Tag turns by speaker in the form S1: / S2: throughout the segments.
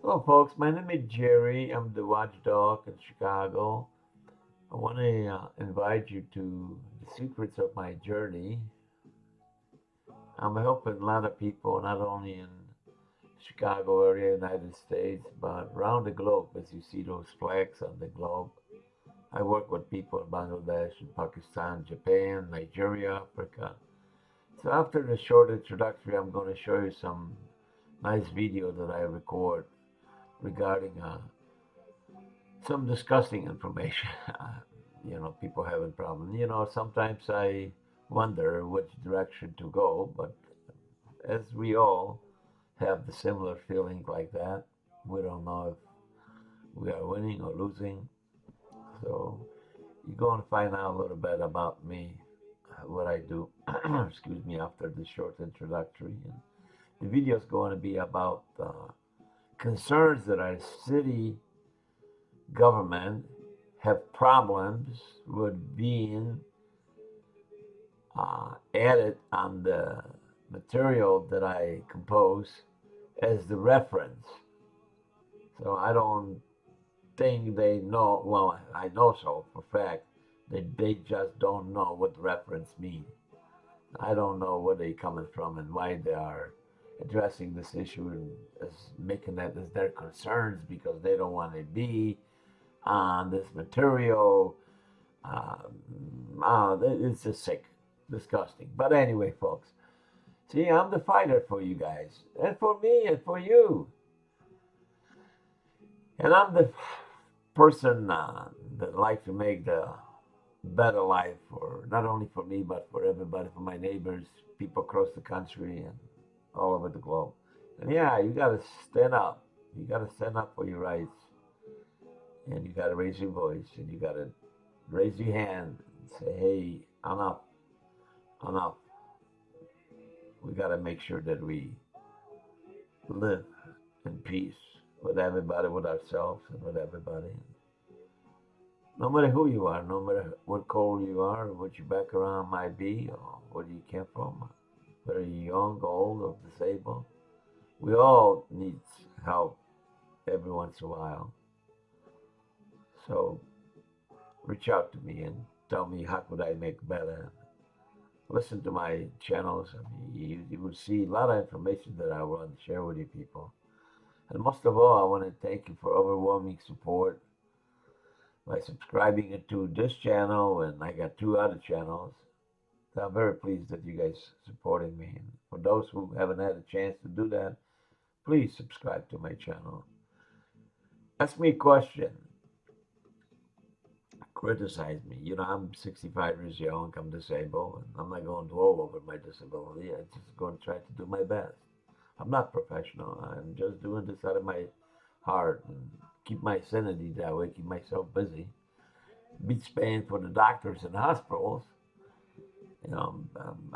S1: Hello, folks. My name is Jerry. I'm the Watchdog in Chicago. I want to invite you to the secrets of my journey. I'm helping a lot of people, not only in Chicago area, United States, but around the globe. As you see those flags on the globe, I work with people in Bangladesh, in Pakistan, Japan, Nigeria, Africa. So after the short introductory, I'm going to show you some nice video that I record regarding some disgusting information. People having problems. Sometimes I wonder which direction to go, but as we all have the similar feeling like that, we don't know if we are winning or losing. So you're going to find out a little bit about me, what I do, excuse me, after the short introductory. And the video is going to be about concerns that our city government have problems with being added on the material that I compose as the reference. So I don't think they know, well, I know so for fact, that they just don't know what reference means. I don't know where they're coming from and why they are addressing this issue and as making that as their concerns because they don't want to be on this material. It's just sick, disgusting. But anyway, folks, see, I'm the fighter for you guys, and for me, and for you. And I'm the person that like to make the better life for not only for me, but for everybody, for my neighbors, people across the country, and all over the globe. And yeah, you got to stand up. You got to stand up for your rights. And you got to raise your voice. And you got to raise your hand and say, hey, enough. Enough. We got to make sure that we live in peace with everybody, with ourselves, and with everybody. No matter who you are, no matter what color you are, or what your background might be, or where you came from, whether you're young, old, or disabled, we all need help every once in a while. So reach out to me and tell me how could I make better. Listen to my channels. I mean, you will see a lot of information that I want to share with you people. And most of all, I want to thank you for overwhelming support by subscribing to this channel, and I got two other channels. So I'm very pleased that you guys supporting me. And for those who haven't had a chance to do that, please subscribe to my channel. Ask me a question. Criticize me. I'm 65 years young, I'm disabled, and I'm not going to dwell over my disability. I'm just going to try to do my best. I'm not professional. I'm just doing this out of my heart and keep my sanity that way, keep myself busy. Beats paying for the doctors and hospitals. I'm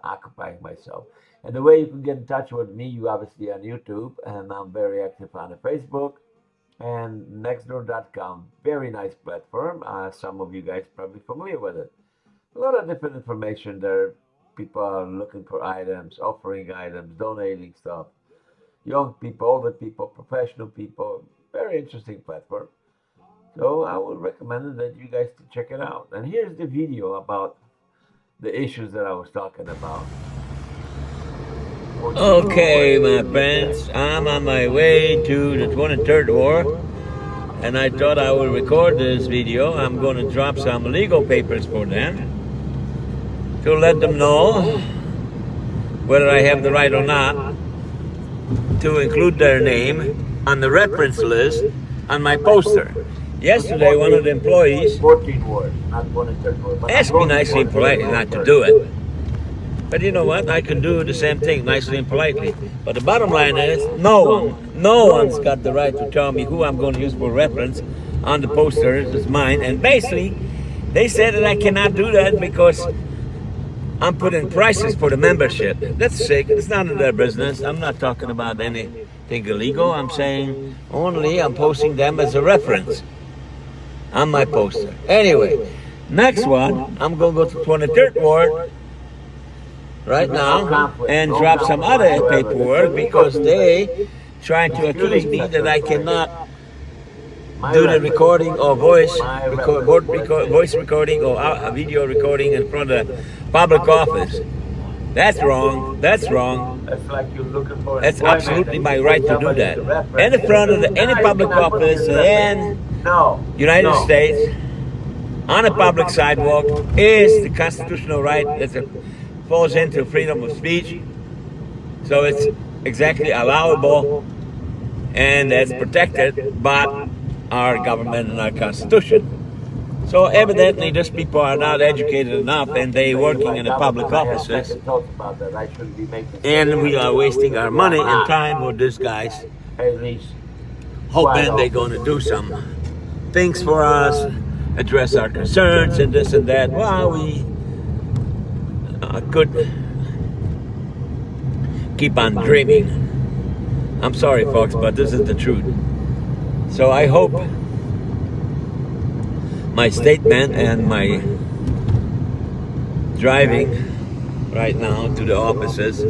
S1: occupying myself. And the way you can get in touch with me, you obviously on YouTube, and I'm very active on the Facebook and Nextdoor.com. Very nice platform. Some of you guys probably familiar with it. A lot of different information there. People are looking for items, offering items, donating stuff. Young people, older people, professional people. Very interesting platform. So I would recommend that you guys to check it out. And here's the video about the issues that I was talking about.
S2: Okay, my friends, I'm on my way to the 23rd War, and I thought I would record this video. I'm going to drop some legal papers for them to let them know whether I have the right or not to include their name on the reference list on my poster. Yesterday, one of the employees
S1: 14 words, not 23rd word.
S2: asked me nicely and politely not to do it. But you know what? I can do the same thing nicely and politely. But the bottom line is, no one's got the right to tell me who I'm going to use for reference on the poster. It's mine. And basically, they said that I cannot do that because I'm putting prices for the membership. That's sick. It's none of their business. I'm not talking about anything illegal. I'm saying only I'm posting them as a reference on my poster. Anyway, next one, I'm going to go to 23rd Ward right now and drop some other paperwork because they trying to accuse me that I cannot
S1: My
S2: do the
S1: record.
S2: recording or
S1: My
S2: voice recording or video recording in front of public office. That's wrong. That's wrong.
S1: That's like you're looking for
S2: That's
S1: employment
S2: absolutely
S1: and
S2: my
S1: you
S2: right
S1: put
S2: to do
S1: somebody as
S2: that.
S1: a reference.
S2: In front of any
S1: No, you
S2: public
S1: cannot put me as
S2: office
S1: a
S2: in
S1: reference. No,
S2: United
S1: no.
S2: States, on a public sidewalk, is the constitutional right that falls into freedom of speech. So it's exactly allowable, and that's protected by our government and our constitution. So evidently these people are not educated enough, and they working in the public offices, and we are wasting our money and time with these guys,
S1: At least
S2: hoping they're going to do some things for us, address our concerns and this and that. Well, we could keep on dreaming. I'm sorry, folks, but this is the truth. So I hope my statement and my driving right now to the offices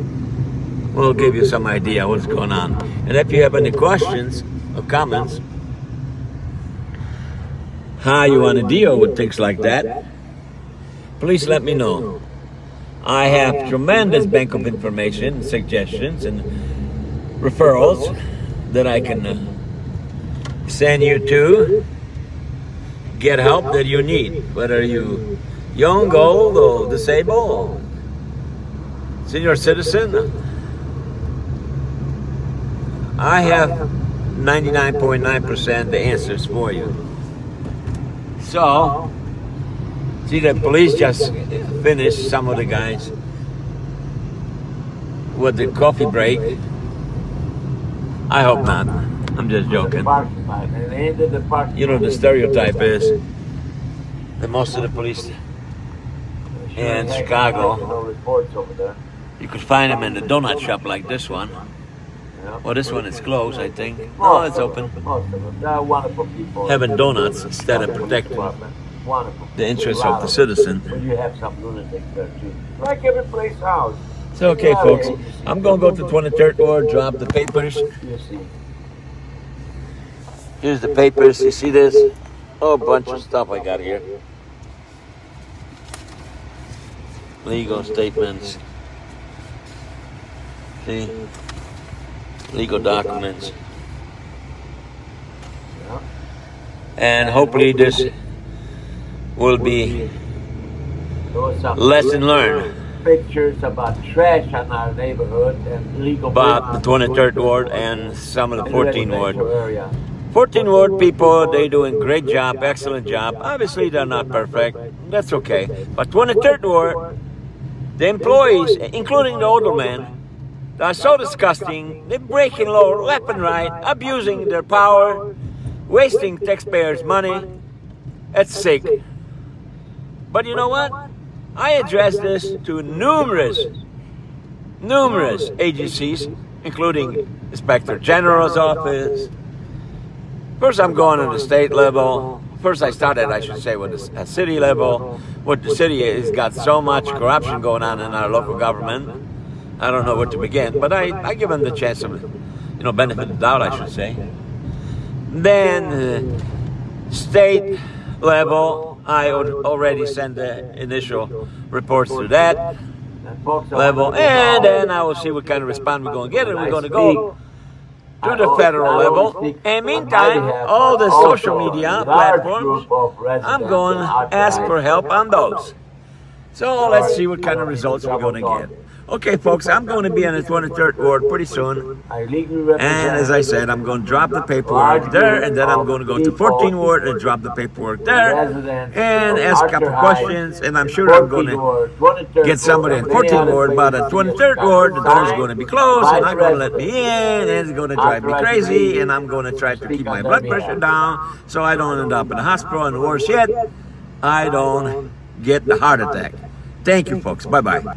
S2: will give you some idea what's going on. And if you have any questions or comments, how you want to deal with things like that, please let me know. I have tremendous bank of information, suggestions, and referrals that I can send you to get help that you need, whether you young, old, or disabled, senior citizen. I have 99.9% the answers for you. So, see, the police just finished some of the guys with the coffee break. I hope not. I'm just joking. You know, the stereotype is that most of the police in Chicago, you could find them in the donut shop like this one. Well, this one is closed, I think. No, it's open. Having donuts instead of protecting the interests of the citizen.
S1: But you have some lunatics there too. Like every place else.
S2: So, okay, folks, I'm going to go to 23rd Ward, drop the papers.
S1: You see.
S2: Here's the papers. You see this? Oh, a bunch of stuff I got here. Legal statements. See? Legal documents. And hopefully this will be lesson learned
S1: Pictures about trash in our neighborhood and legal
S2: about the 23rd Ward and some of the 14th Ward. 14th Ward people, they doing great job, excellent job. Obviously they're not perfect. That's okay. But 23rd Ward, the employees, including the older men, they are so disgusting. They're breaking law left and right, abusing their power, wasting taxpayers' money. It's sick. But you know what? I addressed this to numerous agencies, including Inspector General's office. First, I'm going to the state level. First, I started, I should say, with the city level. What the city has got so much corruption going on in our local government. I don't know where to begin, but I give them the chance of, benefit of the doubt, I should say. Then, state level, I already sent the initial reports to that level, and then I will see what kind of response we're going to get, and we're going to go to the federal level. And meantime, all the social media platforms, I'm going to ask for help on those. So let's see what kind of results we're going to get. Okay, folks, I'm going to be in the 23rd Ward pretty soon. And as I said, I'm going to drop the paperwork there, and then I'm going to go to 14th Ward and drop the paperwork there, and ask a couple questions, and I'm sure I'm going to get somebody in 14th Ward, but at 23rd Ward, the door's going to be closed, and not going to let me in, and it's going to drive me crazy, and I'm going to try to keep my blood pressure down so I don't end up in the hospital, and worse yet, I don't get the heart attack. Thank you, folks. Bye-bye.